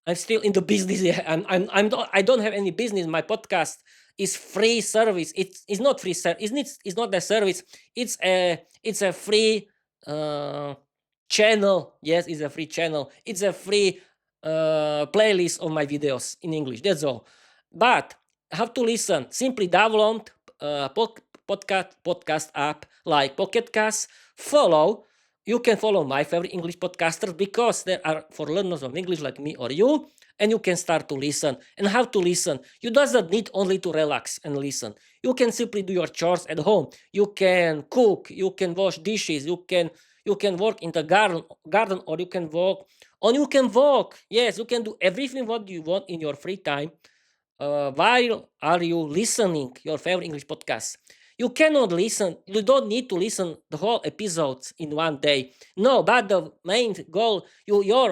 I'm still in the business. Yeah, I don't have any business. My podcast is free service. It's not free service. It's not a service. It's a free uh, channel. Yes, it's a free channel. It's a free playlist of my videos in English. That's all. But how to listen? Simply download podcast app like Pocket Cast. You can follow my favorite English podcasters because they are for learners of English like me or you, and you can start to listen. And how to listen? You doesn't need only to relax and listen. You can simply do your chores at home. You can cook. You can wash dishes. You can work in the garden, or you can walk. Or you can walk. Yes, you can do everything what you want in your free time while are you listening your favorite English podcast. You don't need to listen the whole episodes in one day. No, but your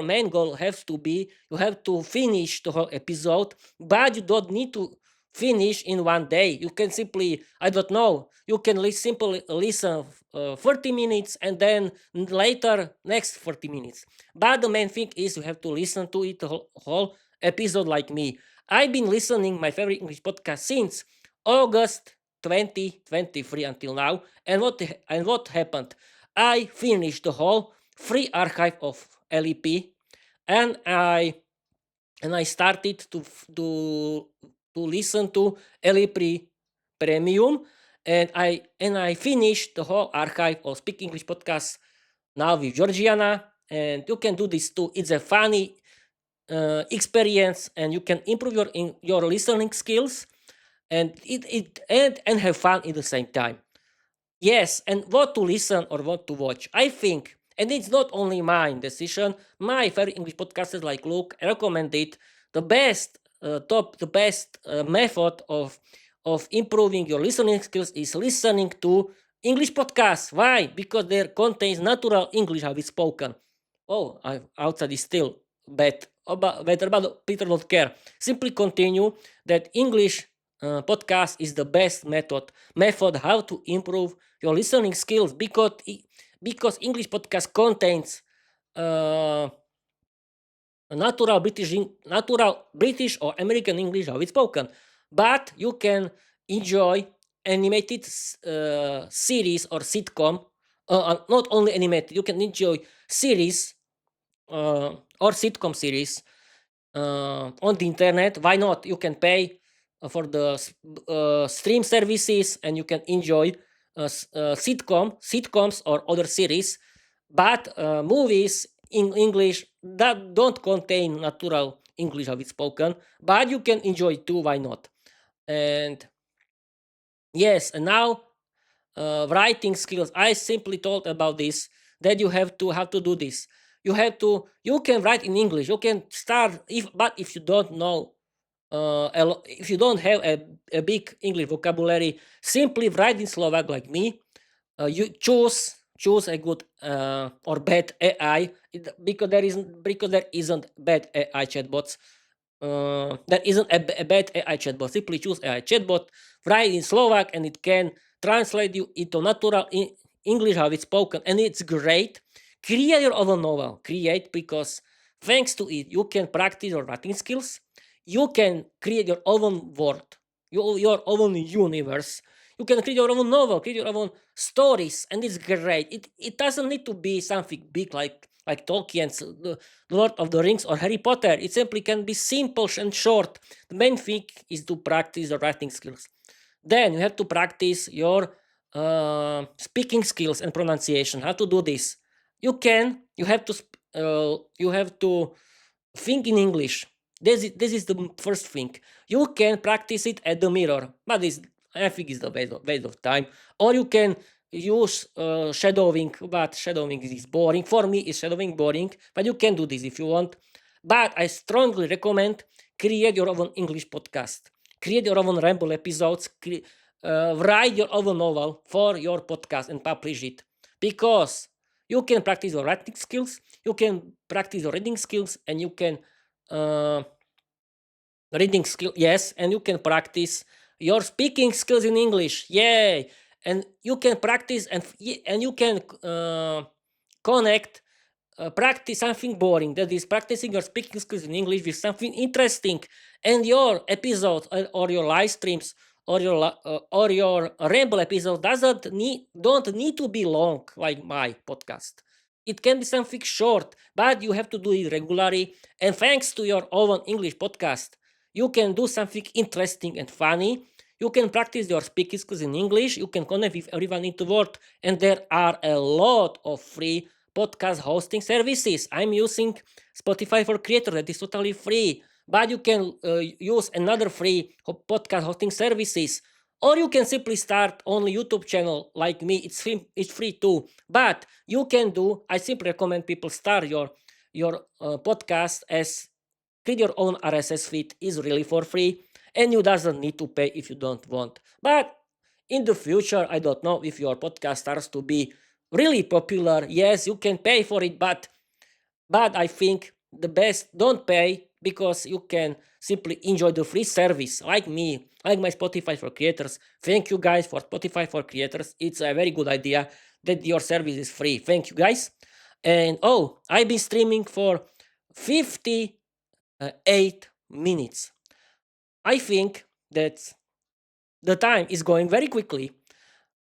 main goal has to be, you have to finish the whole episode, but you don't need to finish in one day. You can simply, I don't know, you can simply listen 30 minutes and then later next 40 minutes. But the main thing is you have to listen to it the whole episode like me. I've been listening my favorite English podcast since August 2023 until now. And what happened? I finished the whole free archive of LEP, and I started to listen to LEP Premium, and I finished the whole archive of Speak English podcasts now with Georgiana, and you can do this too. It's a funny experience, and you can improve your listening skills, and and have fun at the same time. Yes, and what to listen or what to watch, I think, and it's not only my decision. My favorite English podcasters like Luke recommended the best method of improving your listening skills is listening to English podcasts. Why? Because there contains natural English how it's spoken. Oh, outside is still better, but Peter don't care. Simply continue that English podcast is the best method how to improve your listening skills, because English podcast contains uh, natural British or American English how it's spoken, but you can enjoy animated series or sitcom. Not only animated, you can enjoy series or sitcom series on the internet. Why not? You can pay for the stream services, and you can enjoy sitcoms or other series. But movies in English that don't contain natural English how it's spoken, but you can enjoy too. Why not? And yes, and now writing skills. I simply told about this, that you have to do this. you can write in English. You can start if you don't know if you don't have a big English vocabulary, simply write in Slovak like me. You choose a good or bad AI because there isn't bad AI chatbots. There isn't a bad AI chatbot. Simply choose AI chatbot, write in Slovak, and it can translate you into natural English how it's spoken, and it's great. Create your own novel. Create because thanks to it, you can practice your writing skills. You can create your own world, your own universe. You can create your own novel, create your own stories, and it's great. It doesn't need to be something big like Tolkien's Lord of the Rings or Harry Potter. It simply can be simple and short. The main thing is to practice the writing skills. Then you have to practice your speaking skills and pronunciation. How to do this? You have to think in English. This is the first thing. You can practice it at the mirror, but I think it's a waste of time. Or you can use shadowing, but shadowing is boring. For me, is shadowing boring, but you can do this if you want. But I strongly recommend create your own English podcast, create your own ramble episodes, write your own novel for your podcast and publish it, because you can practice your writing skills, you can practice your reading skills, and you can uh, reading skill, yes, and you can practice your speaking skills in English, yay. And you can practice and you can connect practice something boring, that is practicing your speaking skills in English, with something interesting, and your episode or your live streams or your ramble episode don't need to be long like my podcast. It can be something short, but you have to do it regularly. And thanks to your own English podcast, you can do something interesting and funny. You can practice your speaking skills in English. You can connect with everyone in the world, and there are a lot of free podcast hosting services. I'm using Spotify for Creators, that is totally free. But you can use another free podcast hosting services, or you can simply start only YouTube channel like me. It's free too. But you can do. I simply recommend people start your podcast as create your own RSS feed is really for free, and you doesn't need to pay if you don't want. But in the future, I don't know if your podcast starts to be really popular. Yes, you can pay for it, but I think the best don't pay, because you can simply enjoy the free service like me, like my Spotify for Creators. Thank you guys for Spotify for Creators. It's a very good idea that your service is free. Thank you guys. And I've been streaming for 58 minutes. I think that the time is going very quickly.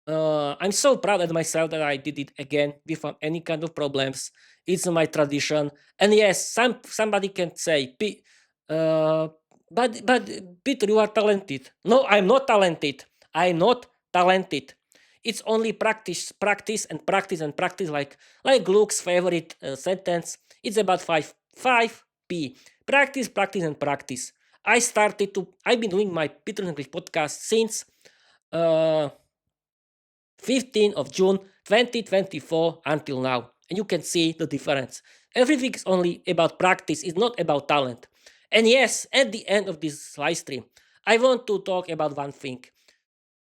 I'm so proud of myself that I did it again without any kind of problems. It's my tradition, and yes, somebody can say, uh, but Peter, you are talented. No, I'm not talented. I'm not talented. It's only practice, and practice and practice. Like Luke's favorite sentence. It's about five P. Practice, practice, and practice. I've been doing my Peter English podcast since. Uh, 15th of June 2024 until now. And you can see the difference. Everything is only about practice, it's not about talent. And yes, at the end of this live stream, I want to talk about one thing.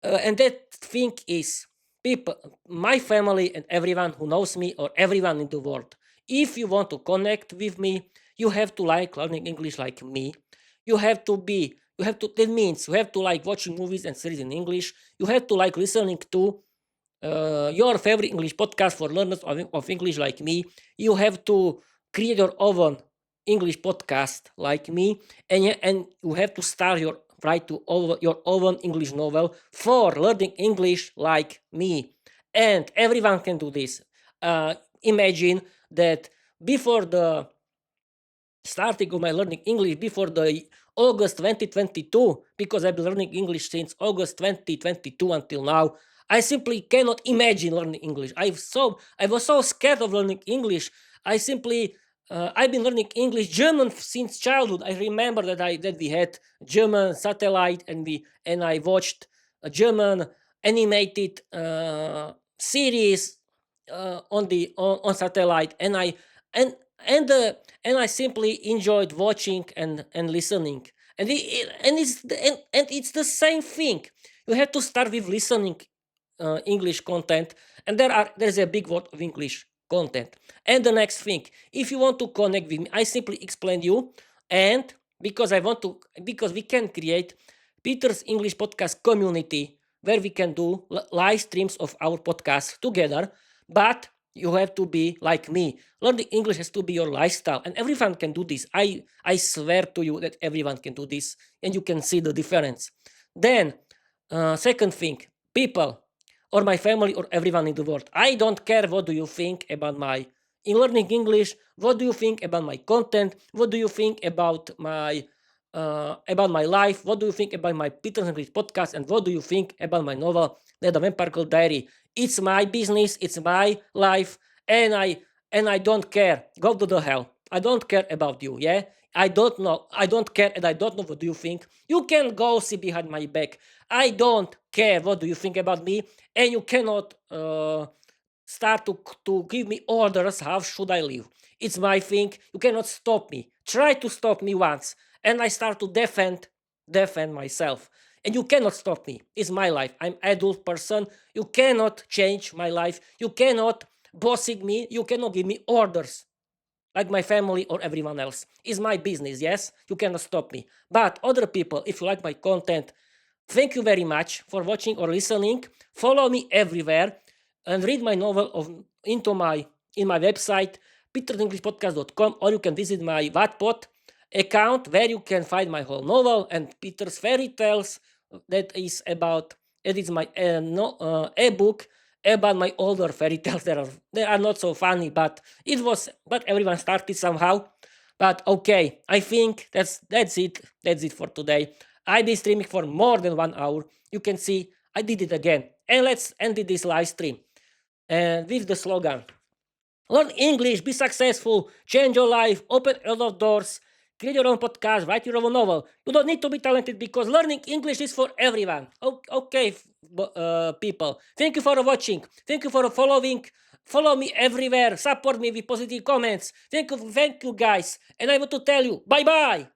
And that thing is people, my family, and everyone who knows me, or everyone in the world. If you want to connect with me, you have to like learning English like me. That means you have to like watching movies and series in English. You have to like listening to your favorite English podcast for learners of English like me. You have to create your own English podcast like me, and you have to start your own English novel for learning English like me. And everyone can do this. Imagine that before the starting of my learning English, before the August 2022, because I've been learning English since August 2022 until now. I simply cannot imagine learning English. I was so scared of learning English. I've been learning English, German since childhood. I remember that we had German satellite, and I watched a German animated series on satellite, and and and uh, and I simply enjoyed watching and listening. And it's the same thing. You have to start with listening English content, and there's a big word of English content. And the next thing, if you want to connect with me, I simply explain you, and because we can create Peter's English podcast community where we can do live streams of our podcast together, but you have to be like me. Learning English has to be your lifestyle, and everyone can do this. I swear to you that everyone can do this, and you can see the difference. Then, second thing, people or my family or everyone in the world. I don't care what do you think about my in learning English. What do you think about my content? What do you think about my life? What do you think about my Peter's English podcast? And what do you think about my novel, The Vampire Diary? It's my business. It's my life, and I don't care. Go to the hell. I don't care about you. Yeah. I don't know. I don't care, and I don't know what do you think. You can go see behind my back. I don't care what do you think about me, and you cannot start to give me orders how should I live. It's my thing. You cannot stop me. Try to stop me once, and I start to defend myself. And you cannot stop me. It's my life. I'm adult person. You cannot change my life. You cannot bossing me. You cannot give me orders like my family or everyone else. It's my business, yes? You cannot stop me. But other people, if you like my content, thank you very much for watching or listening. Follow me everywhere and read my novel in my website, petersenglishpodcast.com, or you can visit my Wattpad account where you can find my whole novel and Peter's fairy tales. That is about it is my ebook about my older fairy tales. They are not so funny, but everyone started somehow. But okay, I think that's it. That's it for today. I've been streaming for more than 1 hour. You can see I did it again. And let's end this live stream with the slogan: learn English, be successful, change your life, open a lot of doors, create your own podcast, write your own novel. You don't need to be talented because learning English is for everyone. Okay, people. Thank you for watching. Thank you for following. Follow me everywhere. Support me with positive comments. Thank you guys. And I want to tell you, bye bye.